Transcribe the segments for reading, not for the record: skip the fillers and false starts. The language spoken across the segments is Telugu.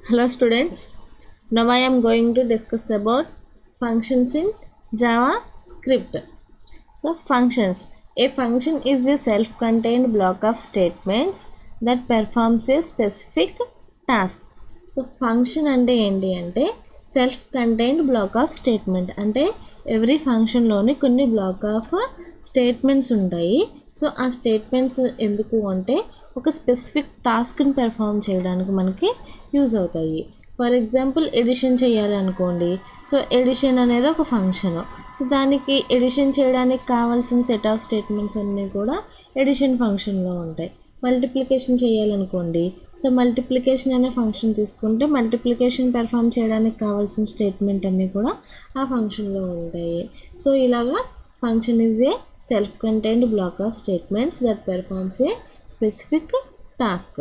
Hello students, now I am going to discuss about functions in JavaScript. So functions. A function is a self-contained block of statements that performs a specific task. So function అంటే ఏంటి అంటే self contained black of statement అంటే ఎవ్రీ ఫంక్షన్లోని కొన్ని బ్లాక్ ఆఫ్ స్టేట్మెంట్స్ ఉంటాయి. సో ఆ స్టేట్మెంట్స్ ఎందుకు అంటే ఒక స్పెసిఫిక్ టాస్క్ని పెర్ఫామ్ చేయడానికి మనకి యూజ్ అవుతాయి. ఫర్ ఎగ్జాంపుల్ ఎడిషన్ చేయాలనుకోండి. సో ఎడిషన్ అనేది ఒక ఫంక్షన్. సో దానికి ఎడిషన్ చేయడానికి కావాల్సిన సెట్ ఆఫ్ స్టేట్మెంట్స్ అన్నీ కూడా ఎడిషన్ ఫంక్షన్లో ఉంటాయి. మల్టిప్లికేషన్ చేయాలనుకోండి. సో మల్టిప్లికేషన్ అనే ఫంక్షన్ తీసుకుంటే మల్టిప్లికేషన్ పెర్ఫామ్ చేయడానికి కావాల్సిన స్టేట్మెంట్ అన్నీ కూడా ఆ ఫంక్షన్లో ఉంటాయి. సో ఇలాగా function is a self contained black of statements that performs A specific task.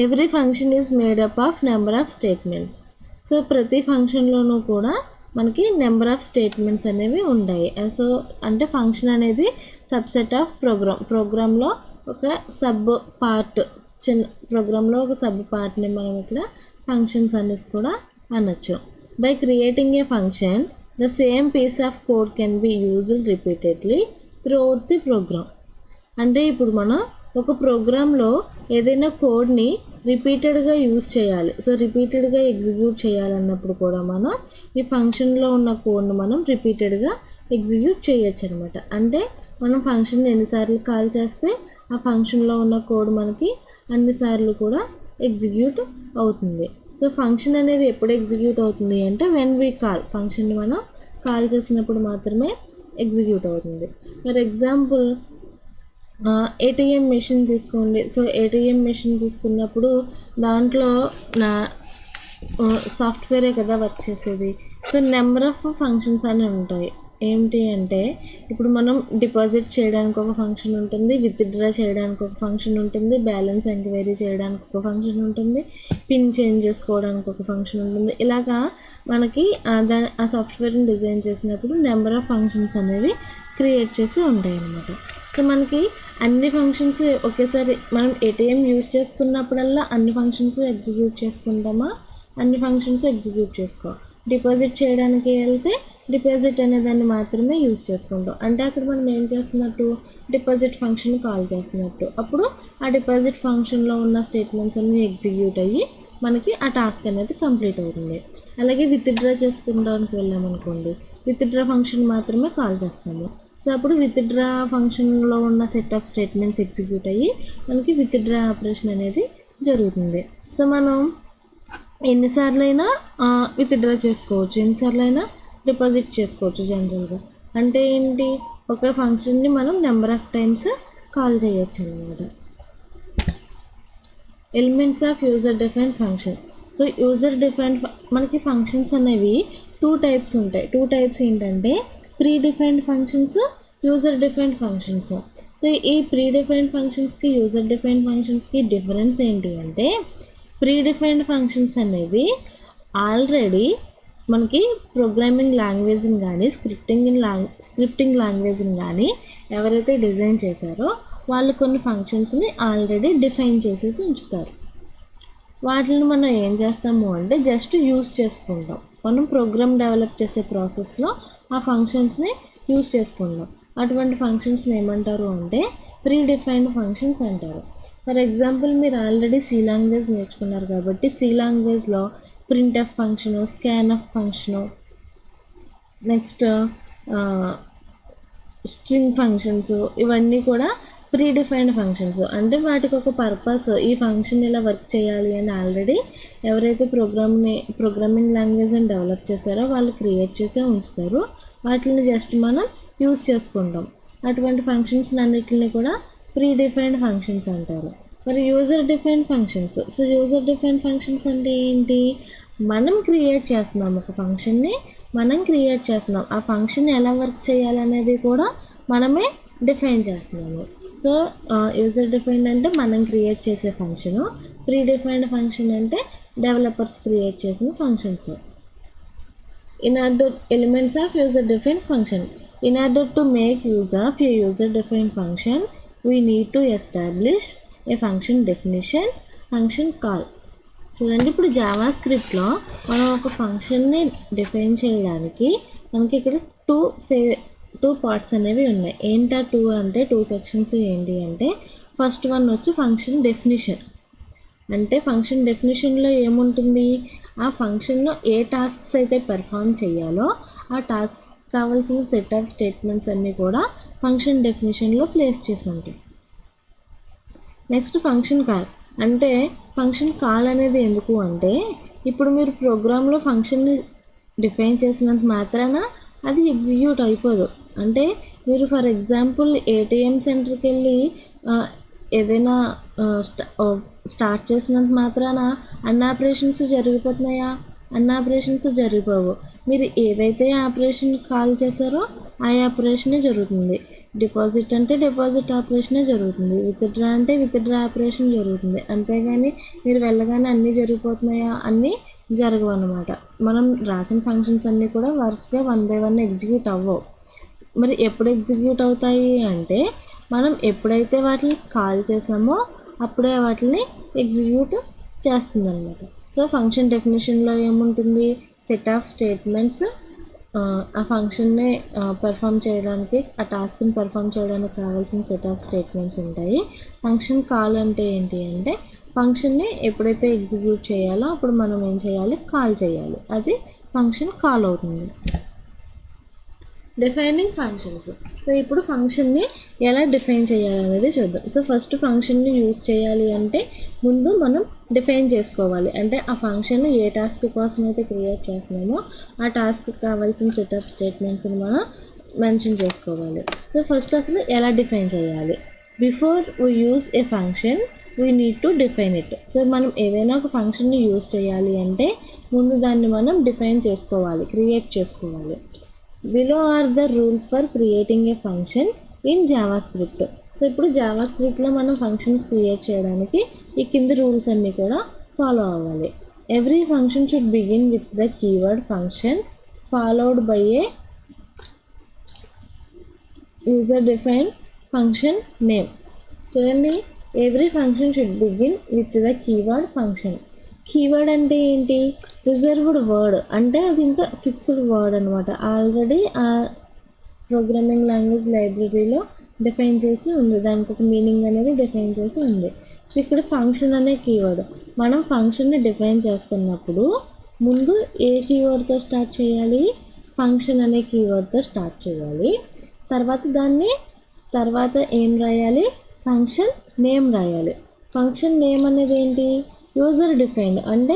Every function is made up of number of statements. So ప్రతి ఫంక్షన్లోనూ కూడా మనకి నెంబర్ ఆఫ్ స్టేట్మెంట్స్ అనేవి ఉంటాయి. సో అంటే ఫంక్షన్ అనేది సబ్సెట్ ఆఫ్ ప్రోగ్రామ్లో ఒక సబ్ పార్ట్, చిన్న ప్రోగ్రాంలో ఒక సబ్ పార్ట్ని మనం ఇక్కడ ఫంక్షన్స్ అనేసి కూడా అనొచ్చు. By creating a function the same piece of code can be used repeatedly throughout the program. అంటే ఇప్పుడు మనం ఒక ప్రోగ్రాంలో ఏదైనా కోడ్ని రిపీటెడ్గా యూజ్ చేయాలి. సో రిపీటెడ్గా ఎగ్జిక్యూట్ చేయాలన్నప్పుడు కూడా మనం ఈ ఫంక్షన్లో ఉన్న కోడ్ని మనం రిపీటెడ్గా ఎగ్జిక్యూట్ చేయొచ్చు అనమాట. అంటే మనం ఫంక్షన్ని ఎన్నిసార్లు కాల్ చేస్తే ఆ ఫంక్షన్లో ఉన్న కోడ్ మనకి అన్నిసార్లు కూడా ఎగ్జిక్యూట్ అవుతుంది. సో ఫంక్షన్ అనేది ఎప్పుడు ఎగ్జిక్యూట్ అవుతుంది అంటే వెన్ వీ కాల్, ఫంక్షన్ని మనం కాల్ చేసినప్పుడు మాత్రమే ఎగ్జిక్యూట్ అవుతుంది. ఫర్ ఎగ్జాంపుల్ ఏటీఎం మెషిన్ తీసుకోండి. సో ఏటీఎం మెషిన్ తీసుకున్నప్పుడు దాంట్లో నా సాఫ్ట్వేరే కదా వర్క్ చేసేది. సో నెంబర్ ఆఫ్ ఫంక్షన్స్ అని ఉంటాయి. ఏంటి అంటే ఇప్పుడు మనం డిపాజిట్ చేయడానికి ఒక ఫంక్షన్ ఉంటుంది, విత్డ్రా చేయడానికి ఒక ఫంక్షన్ ఉంటుంది, బ్యాలెన్స్ ఎంక్వైరీ చేయడానికి ఒక ఫంక్షన్ ఉంటుంది, పిన్ చేంజ్ చేసుకోవడానికి ఒక ఫంక్షన్ ఉంటుంది. ఇలాగా మనకి ఆ సాఫ్ట్వేర్ని డిజైన్ చేసినప్పుడు నెంబర్ ఆఫ్ ఫంక్షన్స్ అనేవి క్రియేట్ చేసి ఉంటాయి అన్నమాట. సో మనకి అన్ని ఫంక్షన్స్ ఒకేసారి మనం ఏటీఎం యూజ్ చేసుకున్నప్పుడల్లా అన్ని ఫంక్షన్స్ ఎగ్జిక్యూట్ చేసుకుంటామా? అన్ని ఫంక్షన్స్ ఎగ్జిక్యూట్ చేసుకో. డిపాజిట్ చేయడానికి వెళ్తే డిపాజిట్ అనే దాన్ని మాత్రమే యూజ్ చేసుకుంటాం. అంటే అక్కడ మనం ఏం చేస్తున్నట్టు డిపాజిట్ ఫంక్షన్ కాల్ చేస్తున్నట్టు. అప్పుడు ఆ డిపాజిట్ ఫంక్షన్లో ఉన్న స్టేట్మెంట్స్ అన్నీ ఎగ్జిక్యూట్ అయ్యి మనకి ఆ టాస్క్ అనేది కంప్లీట్ అవుతుంది. అలాగే విత్డ్రా చేసుకుంటానికి వెళ్ళామనుకోండి, విత్డ్రా ఫంక్షన్ మాత్రమే కాల్ చేస్తాము. సో అప్పుడు విత్డ్రా ఫంక్షన్లో ఉన్న సెట్ ఆఫ్ స్టేట్మెంట్స్ ఎగ్జిక్యూట్ అయ్యి మనకి విత్డ్రా ఆపరేషన్ అనేది జరుగుతుంది. సో మనం ఎన్నిసార్లు అయినా విత్డ్రా చేసుకోవచ్చు, ఎన్నిసార్లు అయినా డిపాజిట్ చేసుకోవచ్చు జనరల్గా. అంటే ఏంటి, ఒక ఫంక్షన్ని మనం నెంబర్ ఆఫ్ టైమ్స్ కాల్ చేయొచ్చు అన్నమాట. Elements of user defined function. So user defined మనకి ఫంక్షన్స్ అనేవి టూ టైప్స్ ఉంటాయి. టూ టైప్స్ ఏంటంటే pre defined functions, user defined functions. So ఈ ప్రీ డిఫైన్డ్ ఫంక్షన్స్కి యూజర్ డిఫైన్డ్ ఫంక్షన్స్కి డిఫరెన్స్ ఏంటి అంటే ప్రీ డిఫైన్డ్ ఫంక్షన్స్ అనేవి ఆల్రెడీ మనకి ప్రోగ్రామింగ్ లాంగ్వేజ్ని కానీ స్క్రిప్టింగ్ లాంగ్వేజ్ని కానీ ఎవరైతే డిజైన్ చేశారో వాళ్ళు కొన్ని ఫంక్షన్స్ని ఆల్రెడీ డిఫైన్ చేసేసి ఉంచుతారు. వాటిని మనం ఏం చేస్తాము అంటే జస్ట్ యూజ్ చేసుకుంటాం. మనం ప్రోగ్రామ్ డెవలప్ చేసే ప్రాసెస్లో ఆ ఫంక్షన్స్ని యూజ్ చేసుకుంటాం. అటువంటి ఫంక్షన్స్ని ఏమంటారు అంటే ప్రీ డిఫైన్డ్ ఫంక్షన్స్ అంటారు. ఫర్ ఎగ్జాంపుల్ మీరు ఆల్రెడీ సి లాంగ్వేజ్ నేర్చుకున్నారు కాబట్టి సి లాంగ్వేజ్లో printf function, scanf function, next string functions, ఇవన్నీ కూడా ప్రీ డిఫైన్డ్ ఫంక్షన్స్. అంటే వాటికి ఒక పర్పస్, ఈ ఫంక్షన్ ఇలా వర్క్ చేయాలి అని ఆల్రెడీ ఎవరైతే ప్రోగ్రామింగ్ లాంగ్వేజ్ని డెవలప్ చేశారో వాళ్ళు క్రియేట్ చేసే ఉంచుతారు. వాటిని జస్ట్ మనం యూజ్ చేసుకుంటాం. అటువంటి ఫంక్షన్స్ అన్నిటిని కూడా ప్రీ డిఫైన్డ్ ఫంక్షన్స్ అంటారు. మరి user defined functions. So user defined functions అంటే ఏంటి, మనం క్రియేట్ చేస్తున్నాం ఒక ఫంక్షన్ని, మనం క్రియేట్ చేస్తున్నాం. ఆ ఫంక్షన్ ఎలా వర్క్ చేయాలనేది కూడా మనమే డిఫైన్ చేస్తున్నాము. సో యూజర్ డిఫైన్డ్ అంటే మనం క్రియేట్ చేసే ఫంక్షను, ప్రీ డిఫైన్డ్ ఫంక్షన్ అంటే డెవలపర్స్ క్రియేట్ చేసిన functions. Elements of user defined function. In order to make use of a user-defined function, we need to establish a function definition, function call. చూడండి, ఇప్పుడు జావా స్క్రిప్ట్లో మనం ఒక ఫంక్షన్ని డిఫైన్ చేయడానికి మనకి ఇక్కడ టూ పార్ట్స్ అనేవి ఉన్నాయి. ఏంటా టూ అంటే, టూ సెక్షన్స్ ఏంటి అంటే, ఫస్ట్ వన్ వచ్చి ఫంక్షన్ డెఫినిషన్. అంటే ఫంక్షన్ డెఫినిషన్లో ఏముంటుంది, ఆ ఫంక్షన్లో ఏ టాస్క్స్ అయితే పెర్ఫామ్ చేయాలో ఆ టాస్క్ కావాల్సిన సెట్ ఆఫ్ స్టేట్మెంట్స్ అన్నీ కూడా ఫంక్షన్ డెఫినిషన్లో ప్లేస్ చేసి ఉంటాయి. Next function call. అంటే ఫంక్షన్ కాల్ అనేది ఎందుకు అంటే, ఇప్పుడు మీరు ప్రోగ్రాంలో ఫంక్షన్ని డిఫైన్ చేసినంత మాత్రాన అది ఎగ్జిక్యూట్ అయిపోదు. అంటే మీరు ఫర్ ఎగ్జాంపుల్ ఏటీఎం సెంటర్కి వెళ్ళి ఏదైనా స్టార్ట్ చేసినంత మాత్రాన అన్ని ఆపరేషన్స్ జరిగిపోతున్నాయా? అన్ని ఆపరేషన్స్ జరిగిపోవు. మీరు ఏదైతే ఆపరేషన్ కాల్ చేశారో ఆ ఆపరేషనే జరుగుతుంది. డిపాజిట్ అంటే డిపాజిట్ ఆపరేషనే జరుగుతుంది. విత్డ్రా అంటే విత్డ్రా ఆపరేషన్ జరుగుతుంది. అంతేగాని మీరు వెళ్ళగానే అన్నీ జరిగిపోతున్నాయా? అన్నీ జరగవు అన్నమాట. మనం రాసిన ఫంక్షన్స్ అన్నీ కూడా వరుసగా 1 by 1 ఎగ్జిక్యూట్ అవ్వవు. మరి ఎప్పుడు ఎగ్జిక్యూట్ అవుతాయి అంటే, మనం ఎప్పుడైతే వాటిని కాల్ చేసామో అప్పుడే వాటిని ఎగ్జిక్యూట్ చేస్తుంది అనమాట. సో ఫంక్షన్ డెఫినేషన్లో ఏముంటుంది, సెట్ ఆఫ్ స్టేట్మెంట్స్ ఆ ఫంక్షన్ని పెర్ఫామ్ చేయడానికి, ఆ టాస్క్ని పెర్ఫామ్ చేయడానికి కావాల్సిన సెట్ ఆఫ్ స్టేట్మెంట్స్ ఉంటాయి. ఫంక్షన్ కాల్ అంటే ఏంటి అంటే, ఫంక్షన్ని ఎప్పుడైతే ఎగ్జిక్యూట్ చేయాలో అప్పుడు మనం ఏం చేయాలి, కాల్ చేయాలి. అది ఫంక్షన్ కాల్ అవుతుంది. Defining functions. సో ఇప్పుడు ఫంక్షన్ని ఎలా డిఫైన్ చేయాలనేది చూద్దాం. సో ఫస్ట్ ఫంక్షన్ని యూజ్ చేయాలి అంటే ముందు మనం డిఫైన్ చేసుకోవాలి. అంటే ఆ ఫంక్షన్ ఏ టాస్క్ కోసం అయితే క్రియేట్ చేస్తున్నామో ఆ టాస్క్ కావాల్సిన సెట్ ఆఫ్ స్టేట్మెంట్స్ని మనం మెన్షన్ చేసుకోవాలి. సో ఫస్ట్ అసలు ఎలా డిఫైన్ చేయాలి, before we use a function we need to define it. So మనం ఏదైనా ఒక ఫంక్షన్ని యూజ్ చేయాలి అంటే ముందు దాన్ని మనం డిఫైన్ చేసుకోవాలి, క్రియేట్ చేసుకోవాలి. Below are the rules for creating a function in JavaScript. So ఇప్పుడు జావాస్క్రిప్ట్లో మనం ఫంక్షన్స్ క్రియేట్ చేయడానికి ఈ కింది రూల్స్ అన్నీ కూడా ఫాలో అవ్వాలి. Every function should begin with the keyword function followed by a user defined function name. చూడండి, every function should begin with the keyword function. Keyword అంటే ఏంటి, రిజర్వ్డ్ వర్డ్. అంటే అది ఇంకా ఫిక్స్డ్ వర్డ్ అనమాట. ఆల్రెడీ ఆ ప్రోగ్రామింగ్ లాంగ్వేజ్ లైబ్రరీలో డిఫైన్ చేసి ఉంది, దానికి ఒక మీనింగ్ అనేది డిఫైన్ చేసి ఉంది. ఇక్కడ ఫంక్షన్ అనే కీవర్డ్. మనం ఫంక్షన్ని డిఫైన్ చేస్తున్నప్పుడు ముందు ఏ కీవర్డ్తో స్టార్ట్ చేయాలి, ఫంక్షన్ అనే కీవర్డ్తో స్టార్ట్ చేయాలి. తర్వాత ఏం రాయాలి, ఫంక్షన్ నేమ్ రాయాలి. ఫంక్షన్ నేమ్ అనేది ఏంటి, యూజర్ డిఫైన్డ్. అంటే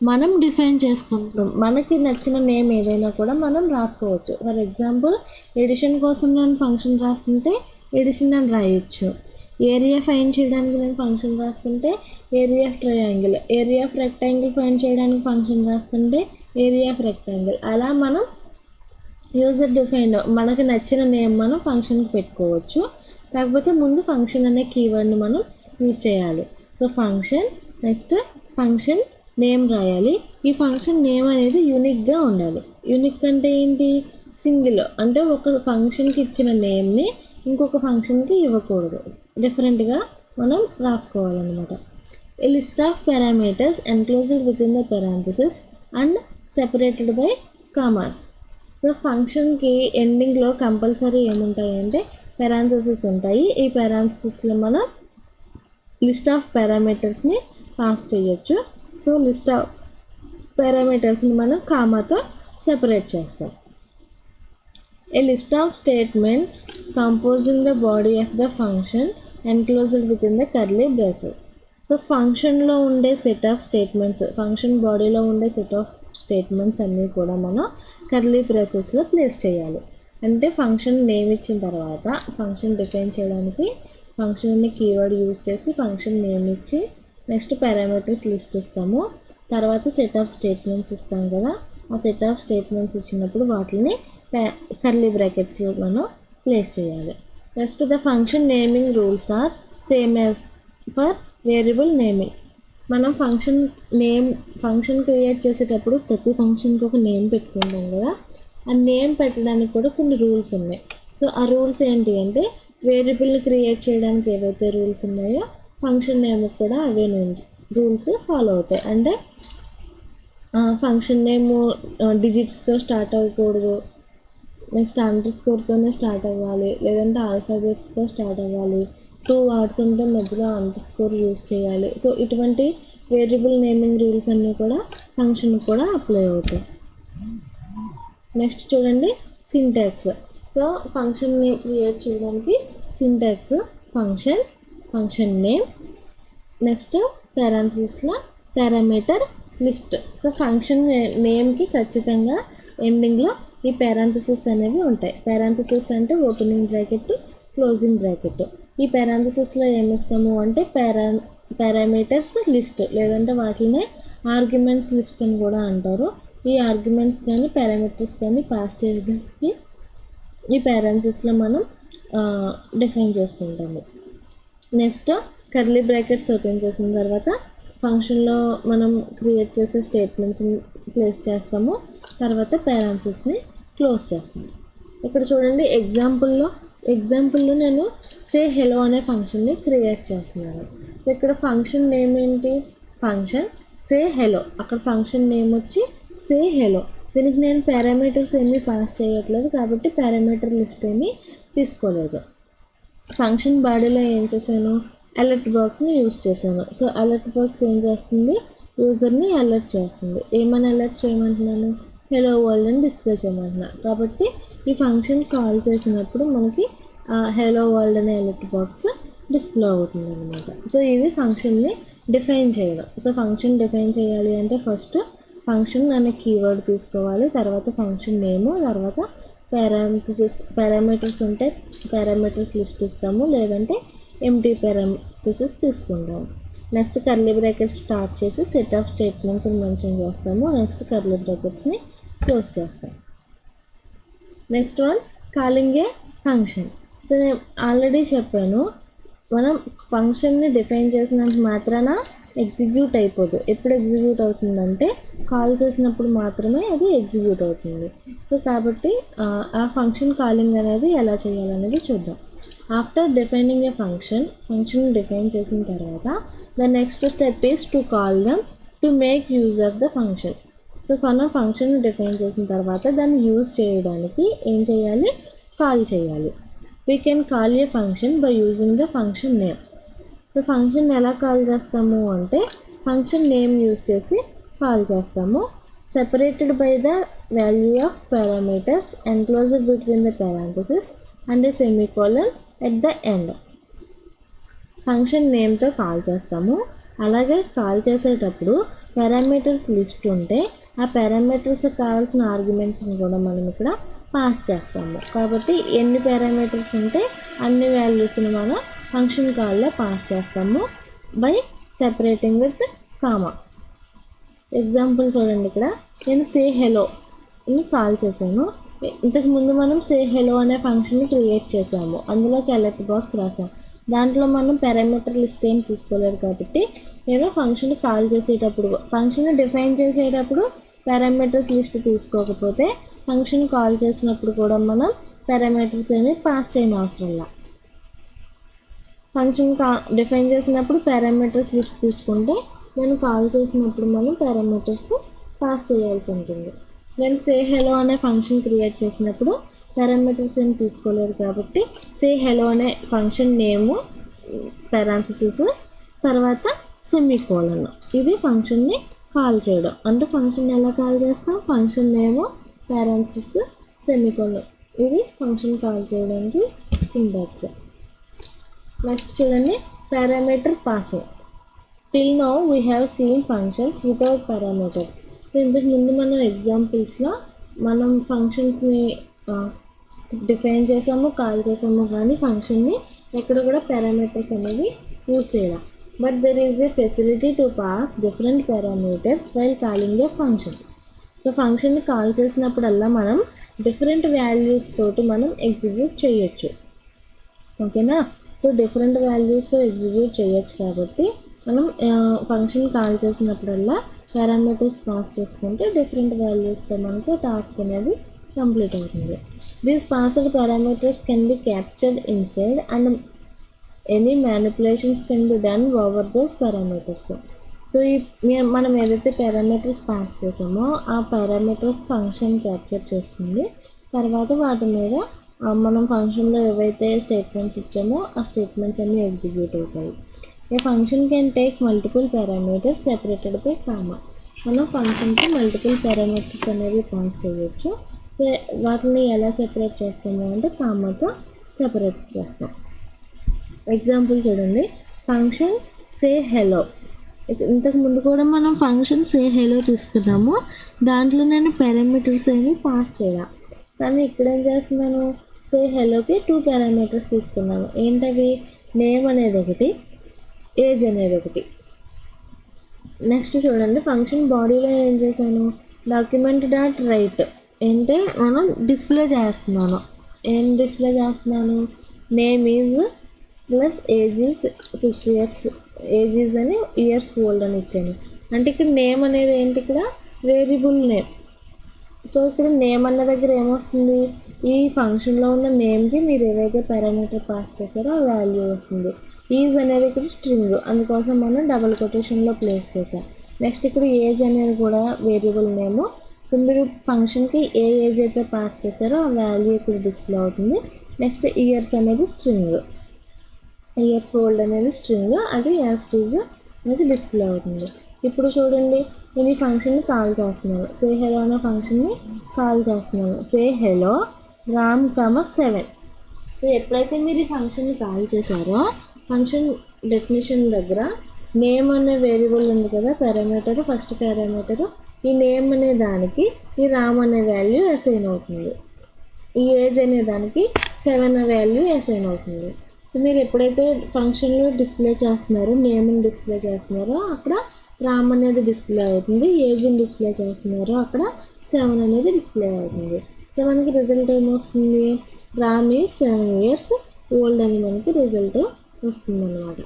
మనం డిఫైన్ చేసుకుంటాం, మనకి నచ్చిన నేమ్ ఏదైనా కూడా మనం రాసుకోవచ్చు. ఫర్ ఎగ్జాంపుల్ ఎడిషన్ కోసం నేను ఫంక్షన్ రాస్తుంటే ఎడిషన్ అని రాయొచ్చు. ఏరియా ఫైండ్ చేయడానికి నేను ఫంక్షన్ రాస్తుంటే area of triangle, area of rectangle find చేయడానికి ఫంక్షన్ రాస్తుంటే ఏరియా ఆఫ్ రెక్టాంగిల్. అలా మనం యూజర్ డిఫైన్డ్ మనకి నచ్చిన నేమ్ మనం ఫంక్షన్కి పెట్టుకోవచ్చు. కాకపోతే ముందు ఫంక్షన్ అనే కీవర్డ్ని మనం యూజ్ చేయాలి. So function, next function name రాయాలి. ఈ ఫంక్షన్ నేమ్ అనేది యూనిక్గా ఉండాలి. యూనిక్ అంటే ఏంటి, సింగిల్. అంటే ఒక ఫంక్షన్కి ఇచ్చిన నేమ్ని ఇంకొక ఫంక్షన్కి ఇవ్వకూడదు, డిఫరెంట్గా మనం రాసుకోవాలన్నమాట. A list of parameters enclosed within the parenthesis and separated by commas. So ఫంక్షన్కి ఎండింగ్లో కంపల్సరీ ఏముంటాయంటే parenthesis ఉంటాయి. ఈ parenthesisలో మనం లిస్ట్ ఆఫ్ పారామీటర్స్ని పాస్ చేయొచ్చు. సో లిస్ట్ ఆఫ్ పారామీటర్స్ని మనం కామాతో సెపరేట్ చేస్తాం. A list of statements composing the body of the function enclosed within the curly braces. So ఫంక్షన్లో ఉండే సెట్ ఆఫ్ స్టేట్మెంట్స్, ఫంక్షన్ బాడీలో ఉండే సెట్ ఆఫ్ స్టేట్మెంట్స్ అన్నీ కూడా మనం కర్లీ బ్రేసెస్లో ప్లేస్ చేయాలి. అంటే ఫంక్షన్ నేమ్ ఇచ్చిన తర్వాత ఫంక్షన్ డిఫైన్ చేయడానికి ఫంక్షన్ని కీవర్డ్ యూజ్ చేసి ఫంక్షన్ నేమ్ ఇచ్చి నెక్స్ట్ పారామీటర్స్ లిస్ట్ ఇస్తాము. తర్వాత సెట్ ఆఫ్ స్టేట్మెంట్స్ ఇస్తాం కదా, ఆ సెట్ ఆఫ్ స్టేట్మెంట్స్ ఇచ్చినప్పుడు వాటిని కర్లీ బ్రాకెట్స్లో మనం ప్లేస్ చేయాలి. Next the function naming rules are same as for variable naming. మనం ఫంక్షన్ క్రియేట్ చేసేటప్పుడు ప్రతి ఫంక్షన్కి ఒక నేమ్ పెట్టుకుంటాం కదా, ఆ నేమ్ పెట్టడానికి కూడా కొన్ని రూల్స్ ఉన్నాయి. సో ఆ రూల్స్ ఏంటి అంటే, వేరియబుల్ని క్రియేట్ చేయడానికి ఏవైతే రూల్స్ ఉన్నాయో ఫంక్షన్ నేమ్కి కూడా అవే రూల్స్ ఫాలో అవుతాయి. అంటే ఫంక్షన్ నేమ్ డిజిట్స్తో స్టార్ట్ అవ్వకూడదు, నెక్స్ట్ అండర్ స్కోర్తోనే స్టార్ట్ అవ్వాలి, లేదంటే ఆల్ఫాబెట్స్తో స్టార్ట్ అవ్వాలి, 2 వర్డ్స్ ఉంటే మధ్యలో అండర్ స్కోర్ యూజ్ చేయాలి. సో ఇటువంటి వేరియబుల్ నేమింగ్ రూల్స్ అన్నీ కూడా ఫంక్షన్ కూడా అప్లై అవుతాయి. నెక్స్ట్ చూడండి సింటాక్స్. సో ఫంక్షన్ని క్రియేట్ చేయడానికి syntax function, function name, next పారాంథసిస్లో పారామీటర్ లిస్ట్. సో ఫంక్షన్ నేమ్కి ఖచ్చితంగా ఎండింగ్లో ఈ పారాంథసిస్ అనేవి ఉంటాయి. పారాంథసిస్ అంటే ఓపెనింగ్ బ్రాకెట్, క్లోజింగ్ బ్రాకెట్. ఈ పారాంథసిస్లో ఏమిస్తాము అంటే పారామీటర్స్ లిస్ట్, లేదంటే వాటినే ఆర్గ్యుమెంట్స్ లిస్ట్ అని కూడా అంటారు. ఈ ఆర్గ్యుమెంట్స్ కానీ పారామీటర్స్ కానీ పాస్ చేయడానికి ఈ పారాంథసిస్లో మనం డిఫైన్ చేసుకుంటాము. నెక్స్ట్ కర్లీ బ్రాకెట్స్ ఓపెన్ చేసిన తర్వాత ఫంక్షన్లో మనం క్రియేట్ చేసే స్టేట్మెంట్స్ని ప్లేస్ చేస్తాము, తర్వాత పారాంథసిస్ని క్లోజ్ చేస్తాము. ఇక్కడ చూడండి ఎగ్జాంపుల్లో నేను సే హెలో అనే ఫంక్షన్ని క్రియేట్ చేస్తున్నాను. ఇక్కడ ఫంక్షన్ నేమ్ ఏంటి, ఫంక్షన్ సే హెలో. అక్కడ ఫంక్షన్ నేమ్ వచ్చి సే హెలో. దీనికి నేను పారామీటర్స్ ఏమీ పాస్ చేయట్లేదు కాబట్టి పారామీటర్ లిస్ట్ ఏమీ తీసుకోలేదు. ఫంక్షన్ బాడీలో ఏం చేశాను, అలర్ట్ బాక్స్ని యూజ్ చేశాను. సో అలర్ట్ బాక్స్ ఏం చేస్తుంది, యూజర్ని అలర్ట్ చేస్తుంది. ఏమని అలర్ట్ చేయమంటున్నాను, హెలో వరల్డ్ అని డిస్ప్లే చేయమంటున్నాను. కాబట్టి ఈ ఫంక్షన్ కాల్ చేసినప్పుడు మనకి హెలో వరల్డ్ అనే అలర్ట్ బాక్స్ డిస్ప్లే అవుతుంది అనమాట. సో ఇది ఫంక్షన్ని డిఫైన్ చేయడం. సో ఫంక్షన్ డిఫైన్ చేయాలి అంటే ఫస్ట్ ఫంక్షన్ అనే కీవర్డ్ తీసుకోవాలి, తర్వాత ఫంక్షన్ నేము, తర్వాత పారామీటర్స్ ఉంటే పారామీటర్స్ లిస్ట్ ఇస్తాము, లేదంటే ఎంటీ పారామీటర్స్ తీసుకుంటాము. నెక్స్ట్ కర్లీ బ్రాకెట్స్ స్టార్ట్ చేసి సెట్ ఆఫ్ స్టేట్మెంట్స్ని మెన్షన్ చేస్తాము. నెక్స్ట్ కర్లీ బ్రాకెట్స్ని క్లోజ్ చేస్తాం. నెక్స్ట్ వన్ కాలింగ్ ఏ ఫంక్షన్. సో నేను ఆల్రెడీ చెప్పాను, మనం ఫంక్షన్ని డిఫైన్ చేసినంత మాత్రాన ఎగ్జిక్యూట్ అయిపోదు. ఎప్పుడు ఎగ్జిక్యూట్ అవుతుందంటే కాల్ చేసినప్పుడు మాత్రమే అది ఎగ్జిక్యూట్ అవుతుంది. సో కాబట్టి ఆ ఫంక్షన్ కాలింగ్ అనేది ఎలా చేయాలనేది చూద్దాం. ఆఫ్టర్ డిఫైనింగ్ ఏ ఫంక్షన్ డిఫైన్ చేసిన తర్వాత the next step is to call them to make use of the function. So మనం ఫంక్షన్ డిఫైన్ చేసిన తర్వాత దాన్ని యూజ్ చేయడానికి ఏం చేయాలి, కాల్ చేయాలి. We can call A function by using the function name. So function ఎలా కాల్ చేస్తాము అంటే ఫంక్షన్ నేమ్ యూజ్ చేసి కాల్ చేస్తాము. Separated by the value of parameters enclosed between the parenthesis and A semicolon at the end. Function నేమ్తో కాల్ చేస్తాము. అలాగే కాల్ చేసేటప్పుడు పారామీటర్స్ లిస్ట్ ఉంటే ఆ పారామీటర్స్ కావాల్సిన ఆర్గ్యుమెంట్స్ని కూడా మనం ఇక్కడ పాస్ చేస్తాము. కాబట్టి ఎన్ని పారామీటర్స్ ఉంటే అన్ని వాల్యూస్ని మనం ఫంక్షన్ కాల్లో పాస్ చేస్తాము by separating with comma. Example చూడండి, ఇక్కడ నేను సే హెలో అని కాల్ చేశాను. ఇంతకుముందు మనం సే హెలో అనే ఫంక్షన్ని క్రియేట్ చేసాము, అందులోకి అలర్ట్ బాక్స్ రాసాం. దాంట్లో మనం పారామీటర్ లిస్ట్ ఏం తీసుకోలేదు కాబట్టి నేను ఫంక్షన్ కాల్ చేసేటప్పుడు ఫంక్షన్ డిఫైన్ చేసేటప్పుడు పారామీటర్స్ లిస్ట్ తీసుకోకపోతే ఫంక్షన్ కాల్ చేసినప్పుడు కూడా మనం పారామీటర్స్ ఏమి పాస్ చేయని అవసరం లేదు. ఫంక్షన్ డిఫైన్ చేసినప్పుడు పారామీటర్స్ లిస్ట్ తీసుకుంటే నేను కాల్ చేసినప్పుడు మనం పారామీటర్స్ పాస్ చేయాల్సి ఉంటుంది. నేను సే హెలో అనే ఫంక్షన్ క్రియేట్ చేసినప్పుడు పారామీటర్స్ ఏం తీసుకోలేదు కాబట్టి సే హెలో అనే ఫంక్షన్ నేము పారాంథసిస్ తర్వాత సెమీకోలన్, ఇది ఫంక్షన్ని కాల్ చేయడం. అంటే ఫంక్షన్ ఎలా కాల్ చేస్తాం, ఫంక్షన్ నేము పారాంథసిస్ సెమీకోలన్, ఇది ఫంక్షన్ కాల్ చేయడానికి సింటాక్స్. నెక్స్ట్ చూడండి parameter passing. Till now we have seen functions without parameters. ఇంతకు ముందు మనం ఎగ్జాంపుల్స్లో మనం ఫంక్షన్స్ని డిఫైన్ చేసాము, కాల్ చేసాము, కానీ ఫంక్షన్ని ఎక్కడ కూడా పారామీటర్స్ అనేవి యూజ్ చేయాలి. But there is a facility to pass different parameters while calling A function. So ఫంక్షన్ని కాల్ చేసినప్పుడల్లా మనం డిఫరెంట్ వాల్యూస్ తోటి మనం ఎగ్జిక్యూట్ చేయొచ్చు, ఓకేనా. సో డిఫరెంట్ వాల్యూస్తో ఎగ్జిక్యూట్ చేయొచ్చు కాబట్టి మనం ఫంక్షన్ కాల్ చేసినప్పుడల్లా పారామీటర్స్ పాస్ చేసుకుంటే డిఫరెంట్ వాల్యూస్తో మనకి టాస్క్ అనేది కంప్లీట్ అవుతుంది. These passed parameters can be captured inside and any manipulations can be done over those parameters. So మనం ఏదైతే పారామీటర్స్ పాస్ చేసామో ఆ పారామీటర్స్ ఫంక్షన్ క్యాప్చర్ చేస్తుంది. తర్వాత వాటి మీద మనం ఫంక్షన్లో ఏవైతే స్టేట్మెంట్స్ ఇచ్చామో ఆ స్టేట్మెంట్స్ అన్నీ ఎగ్జిక్యూట్ అవుతాయి. A function can take multiple parameters separated by comma. మనం ఫంక్షన్కి మల్టిపుల్ పారామీటర్స్ అనేవి పాస్ చేయొచ్చు. సో వాటిని ఎలా సెపరేట్ చేస్తాము అంటే కామాతో సెపరేట్ చేస్తాం. ఎగ్జాంపుల్ చూడండి, ఫంక్షన్ సే హెలో. ఇంతకు ముందు కూడా మనం ఫంక్షన్ సే హెలో తీసుకున్నాము. దాంట్లో నేను పారామీటర్స్ ఏమి పాస్ చేయాలి, కానీ ఇక్కడ ఏం చేస్తున్నాను, సే హెలోకి 2 పారామీటర్స్ తీసుకున్నాను. ఏంటవి? నేమ్ అనేది ఒకటి, ఏజ్ అనేది ఒకటి. నెక్స్ట్ చూడండి, ఫంక్షన్ బాడీలో ఏం చేశాను, డాక్యుమెంట్ డాట్ రైట్ అంటే మనం డిస్ప్లే చేస్తున్నాను. ఏం డిస్ప్లే చేస్తున్నాను, name is plus age is 6 years, age is అని ఇయర్స్ ఓల్డ్ అని ఇచ్చాను. అంటే ఇక్కడ నేమ్ అనేది ఏంటి, ఇక్కడ వేరియబుల్ నేమ్. సో ఇక్కడ నేమ్ అన్న దగ్గర ఏమొస్తుంది, ఈ ఫంక్షన్లో ఉన్న నేమ్కి మీరు ఏవైతే పారామీటర్ పాస్ చేస్తారో ఆ వాల్యూ వస్తుంది. ఈజ్ అనేది ఇక్కడ స్ట్రింగ్, అందుకోసం మనం డబుల్ కొటేషన్లో ప్లేస్ చేసాం. నెక్స్ట్ ఇక్కడ ఏజ్ అనేది కూడా వేరియబుల్ నేమ్. సో మీరు ఫంక్షన్కి ఏ ఏజ్ అయితే పాస్ చేశారో ఆ వాల్యూ ఇక్కడ డిస్ప్లే అవుతుంది. నెక్స్ట్ ఇయర్స్ అనేది స్ట్రింగ్, ఇయర్స్ ఓల్డ్ అనేది స్ట్రింగ్, అది యాస్టీజ్ అనేది డిస్ప్లే అవుతుంది. ఇప్పుడు చూడండి, నేను ఈ ఫంక్షన్ని కాల్ చేస్తున్నాను, సే హెలో అనే ఫంక్షన్ని కాల్ చేస్తున్నాను. సే హెలో రామ్ 7. సో ఎప్పుడైతే మీరు ఈ ఫంక్షన్ని కాల్ చేశారో ఫంక్షన్ డెఫినేషన్ దగ్గర నేమ్ అనే వేరియబుల్ ఉంది కదా, పారామీటర్, ఫస్ట్ పారామీటర్. ఈ నేమ్ అనే దానికి ఈ రామ్ అనే వాల్యూ అసైన్ అవుతుంది. ఈ ఏజ్ అనే దానికి 7 వాల్యూ అసైన్ అవుతుంది. సో మీరు ఎప్పుడైతే ఫంక్షన్లో డిస్ప్లే చేస్తున్నారో, నేమ్ని డిస్ప్లే చేస్తున్నారో అక్కడ రామ్ అనేది డిస్ప్లే అవుతుంది. ఏజ్ని డిస్ప్లే చేస్తున్నారో అక్కడ 7 అనేది డిస్ప్లే అవుతుంది. సో మనకి రిజల్ట్ ఏమొస్తుంది, రామ్ ఈజ్ 7 years ఓల్డ్ అని మనకి రిజల్ట్ వస్తుంది అన్నమాట.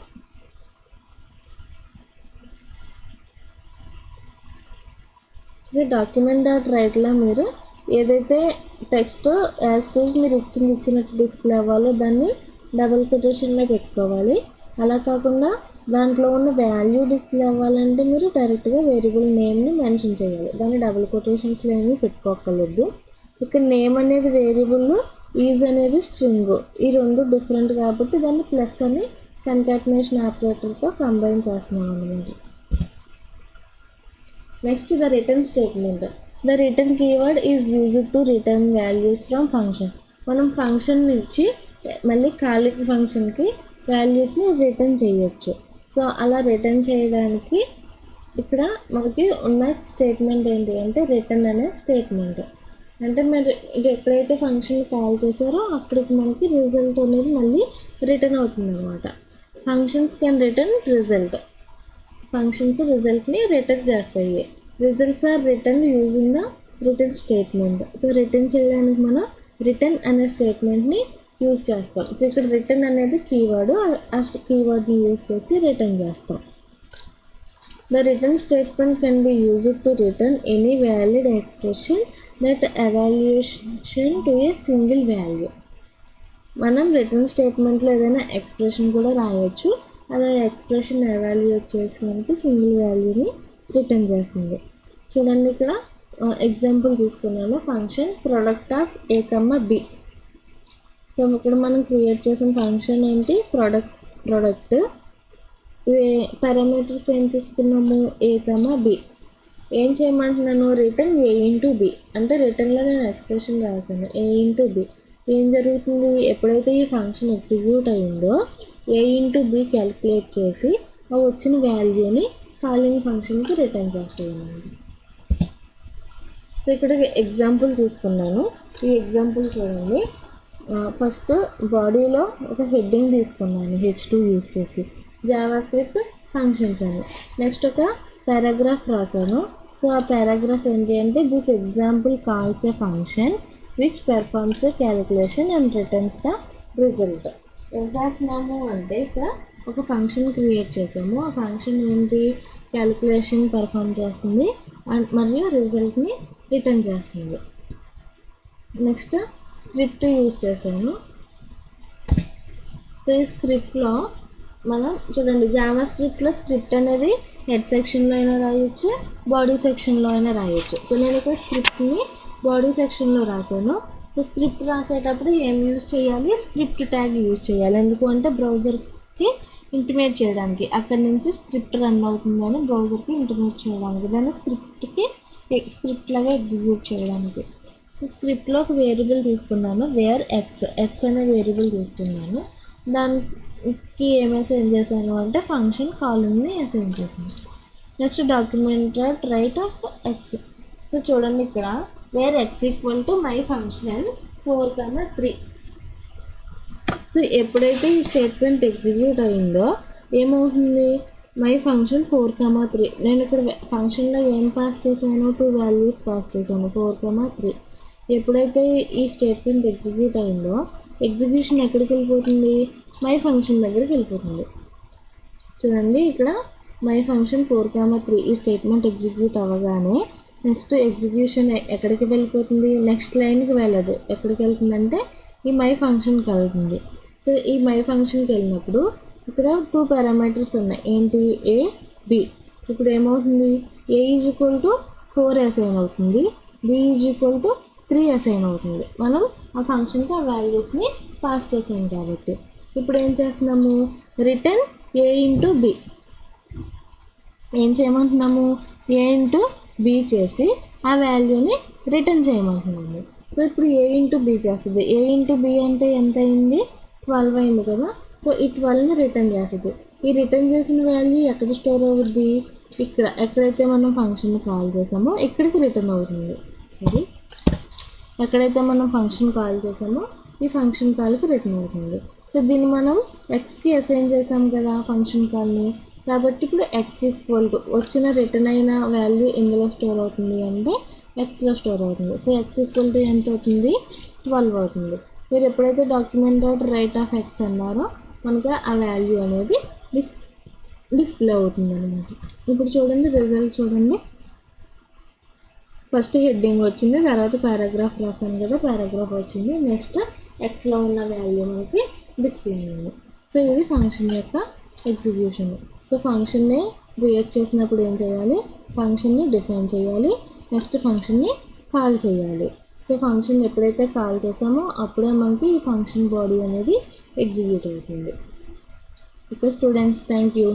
డాక్యుమెంట్ డాట్ రైట్లో మీరు ఏదైతే టెక్స్ట్ యాజ్ మీరు ఇచ్చినట్టు డిస్ప్లే అవ్వాలో దాన్ని డబుల్ కొటేషన్లో పెట్టుకోవాలి. అలా కాకుండా దాంట్లో ఉన్న వాల్యూ డిస్ప్లే అవ్వాలంటే మీరు డైరెక్ట్గా వేరియబుల్ నేమ్ని మెన్షన్ చేయాలి, దాన్ని డబుల్ కొటేషన్స్లో ఏమీ పెట్టుకోకర్లేదు. ఇక్కడ నేమ్ అనేది వేరియబుల్, ఈజ్ అనేది స్ట్రింగ్, ఈ రెండు డిఫరెంట్ కాబట్టి దాన్ని ప్లస్ అని కన్కాటినేషన్ ఆపరేటర్తో కంబైన్ చేస్తున్నాం అన్నమాట. Next the return statement. The return keyword is used to return values from function. మనం ఫంక్షన్ నుంచి మళ్ళీ ఖాళీ ఫంక్షన్కి వాల్యూస్ని రిటర్న్ చేయొచ్చు. సో అలా రిటర్న్ చేయడానికి ఇక్కడ మనకి ఉన్న స్టేట్మెంట్ ఏంటి అంటే రిటర్న్ అనే స్టేట్మెంట్. అంటే మీరు ఎప్పుడైతే ఫంక్షన్ కాల్ చేశారో అక్కడికి మనకి రిజల్ట్ అనేది మళ్ళీ రిటర్న్ అవుతుంది అనమాట. Functions can return result. Functions రిజల్ట్ని రిటర్న్ చేస్తాయి. Results are return using the return statement. So return చేయడానికి మనం రిటర్న్ అనే స్టేట్మెంట్ని యూజ్ చేస్తాం. సో ఇక్కడ రిటర్న్ అనేది కీవర్డ్, ఆ కీవర్డ్ని యూజ్ చేసి రిటర్న్ చేస్తాం. The return statement can be used to return any valid expression that evaluation to a single value. మనం రిటర్న్ స్టేట్మెంట్లో ఏదైనా ఎక్స్ప్రెషన్ కూడా రాయొచ్చు. అలా ఎక్స్ప్రెషన్ ఎవాల్యుయేట్ చేసి మనకి సింగిల్ వాల్యూని రిటర్న్ చేస్తుంది. చూడండి, ఇక్కడ ఎగ్జాంపుల్ తీసుకున్నాను, function product of A comma B. So ఇక్కడ మనం క్రియేట్ చేసిన ఫంక్షన్ ఏంటి, ప్రొడక్ట్. పారామీటర్స్ ఏం తీసుకున్నాము, ఏ కమా బి. ఏం చేయమంటున్నాను, రిటర్న్ ఏ ఇంటూ బి. అంటే రిటర్న్లో నేను ఎక్స్ప్రెషన్ రాశాను ఏ ఇంటూ బి. ఏం జరుగుతుంది, ఎప్పుడైతే ఈ ఫంక్షన్ ఎగ్జిక్యూట్ అయిందో ఏ ఇంటూ బి క్యాలిక్యులేట్ చేసి ఆ వచ్చిన వాల్యూని కాలింగ్ ఫంక్షన్కి రిటర్న్ చేస్తాను. సో ఇక్కడ ఎగ్జాంపుల్ తీసుకున్నాను. ఈ ఎగ్జాంపుల్ చూడండి, ఫస్ట్ బాడీలో ఒక హెడ్డింగ్ తీసుకున్నాను H2 యూజ్ చేసి, జావా స్క్రిప్ట్ ఫంక్షన్స్ అని. నెక్స్ట్ ఒక పారాగ్రాఫ్ రాశాను. సో ఆ పారాగ్రాఫ్ ఏంటి అంటే, this example calls A function which performs A calculation and returns the result. ఏం చేస్తున్నాము అంటే ఇక్కడ ఒక ఫంక్షన్ క్రియేట్ చేసాము. ఆ ఫంక్షన్ ఏంటి, క్యాలిక్యులేషన్ పెర్ఫార్మ్ చేస్తుంది అండ్ మరియు రిజల్ట్ని రిటర్న్ చేస్తుంది. నెక్స్ట్ స్క్రిప్ట్ యూజ్ చేశాను. సో ఈ స్క్రిప్ట్లో మనం చూడండి జావా స్క్రిప్ట్లో స్క్రిప్ట్ అనేది హెడ్ సెక్షన్లో అయినా రాయొచ్చు, బాడీ సెక్షన్లో అయినా రాయొచ్చు. సో నేను ఇక్కడ స్క్రిప్ట్ని బాడీ సెక్షన్లో రాశాను. సో స్క్రిప్ట్ రాసేటప్పుడు ఏం యూజ్ చేయాలి, స్క్రిప్ట్ ట్యాగ్ యూజ్ చేయాలి. ఎందుకు అంటే బ్రౌజర్కి ఇంటిమేట్ చేయడానికి, అక్కడి నుంచి స్క్రిప్ట్ రన్ అవుతుందని బ్రౌజర్కి ఇంటిమేట్ చేయడానికి, దాన్ని స్క్రిప్ట్ లాగా ఎగ్జిక్యూట్ చేయడానికి. సో స్క్రిప్ట్లో ఒక వేరియబుల్ తీసుకున్నాను, వేర్ ఎక్స్ అనే వేరియబుల్ తీసుకున్నాను. దానికి ఏం అసైన్ చేశాను అంటే ఫంక్షన్ కాలమ్ని అసైన్ చేశాను. Next document right of X. So చూడండి ఇక్కడ where X equal to my function 4, 3. So ఎప్పుడైతే ఈ స్టేట్మెంట్ ఎగ్జిక్యూట్ అయిందో ఏమవుతుంది, మై ఫంక్షన్ 4, 3. నేను ఇక్కడ ఫంక్షన్లో ఏం పాస్ చేశాను, 2 వాల్యూస్ పాస్ చేశాను, 4, 3. ఎప్పుడైతే ఈ స్టేట్మెంట్ ఎగ్జిక్యూట్ అయిందో ఎగ్జిక్యూషన్ ఎక్కడికి వెళ్ళిపోతుంది, మై ఫంక్షన్ దగ్గరికి వెళ్ళిపోతుంది. చూడండి ఇక్కడ మై ఫంక్షన్ 4, 3 ఈ స్టేట్మెంట్ ఎగ్జిక్యూట్ అవ్వగానే నెక్స్ట్ ఎగ్జిక్యూషన్ ఎక్కడికి వెళ్ళిపోతుంది, నెక్స్ట్ లైన్కి వెళ్ళదు. ఎక్కడికి వెళ్తుందంటే ఈ మై ఫంక్షన్కి వెళ్తుంది. సో ఈ మై ఫంక్షన్కి వెళ్ళినప్పుడు ఇక్కడ 2 పారామీటర్స్ ఉన్నాయి, ఏంటి, ఏ, బి. ఇప్పుడు ఏమవుతుంది, A is equal to 4 assign అవుతుంది, B is equal to 3 assign అవుతుంది. మనం ఆ ఫంక్షన్కి ఆ వాల్యూస్ని పాస్ చేసాం కాబట్టి. ఇప్పుడు ఏం చేస్తున్నాము, రిటర్న్ ఏ ఇంటూ బి. ఏం చేయమంటున్నాము, ఏ ఇంటూ బి చేసి ఆ వాల్యూని రిటర్న్ చేయమంటున్నాము. సో ఇప్పుడు ఏ ఇంటూ బి చేస్తుంది. ఏ ఇంటూ బి అంటే ఎంత అయింది, 12 అయింది కదా. సో ఈ 12ని రిటర్న్ చేస్తుంది. ఈ రిటర్న్ చేసిన వాల్యూ ఎక్కడ స్టోర్ అవుతుంది, ఇక్కడ ఎక్కడైతే మనం ఫంక్షన్ని కాల్ చేసామో ఇక్కడికి రిటర్న్ అవుతుంది. సారీ, ఎక్కడైతే మనం ఫంక్షన్ కాల్ చేసామో ఈ ఫంక్షన్ కాల్కి రిటర్న్ అవుతుంది. సో దీన్ని మనం ఎక్స్కి అసైన్ చేసాం కదా ఫంక్షన్ కాల్ని, కాబట్టి ఇప్పుడు ఎక్స్ ఈక్వల్ టు వచ్చిన రిటర్న్ అయిన వాల్యూ ఎందులో స్టోర్ అవుతుంది అంటే ఎక్స్లో స్టోర్ అవుతుంది. సో ఎక్స్ ఈక్వల్ టు ఎంత అవుతుంది, 12 అవుతుంది. మీరు ఎప్పుడైతే document dot right of X అన్నారో మనకి ఆ వాల్యూ అనేది డిస్ప్లే అవుతుంది అనమాట. ఇప్పుడు చూడండి రిజల్ట్ చూడండి, ఫస్ట్ హెడ్డింగ్ వచ్చింది, తర్వాత పారాగ్రాఫ్ రాసాను కదా, పారాగ్రాఫ్ వచ్చింది, నెక్స్ట్ ఎక్స్లో ఉన్న వాల్యూ మనకి డిస్ప్లే అయింది. సో ఇది ఫంక్షన్ యొక్క ఎగ్జిక్యూషన్. సో ఫంక్షన్ని క్రియేట్ చేసినప్పుడు ఏం చేయాలి, ఫంక్షన్ని డిఫైన్ చేయాలి, నెక్స్ట్ ఫంక్షన్ని కాల్ చేయాలి. సో ఫంక్షన్ ఎప్పుడైతే కాల్ చేసామో అప్పుడే మనకి ఈ ఫంక్షన్ బాడీ అనేది ఎగ్జిక్యూట్ అవుతుంది. Okay students, thank you.